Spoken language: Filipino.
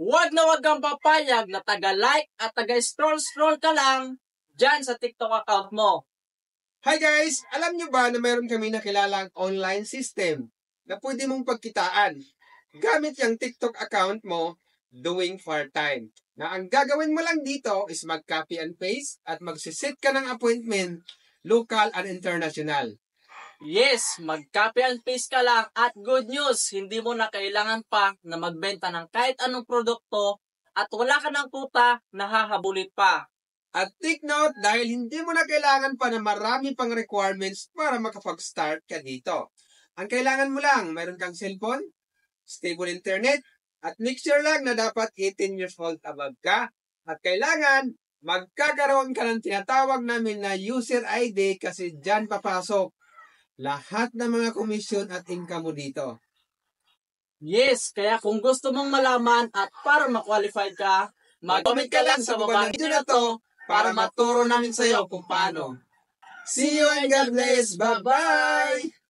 Huwag kang papayag na taga-like at taga-scroll ka lang dyan sa TikTok account mo. Hi guys! Alam nyo ba na mayroon kami nakilalang online system na pwede mong pagkitaan gamit yung TikTok account mo doing part-time. Na ang gagawin mo lang dito is mag-copy and paste at magsisit ka ng appointment, local and international. Yes, mag-copy and paste ka lang at good news, hindi mo na kailangan pa na magbenta ng kahit anong produkto at wala ka ng kuta na hahabulit pa. At take note dahil hindi mo na kailangan pa na marami pang requirements para makapag-start ka dito. Ang kailangan mo lang, mayroon kang cellphone, stable internet, at make sure lang na dapat 18 years old above ka. At kailangan magkakaroon ka ng tinatawag namin na user ID kasi dyan papasok lahat ng mga komisyon at income mo dito. Yes, kaya kung gusto mong malaman at para ma-qualify ka, mag-comment ka lang sa baba ng video na to para maturo namin sa iyo kung paano. See you and God bless. Bye-bye!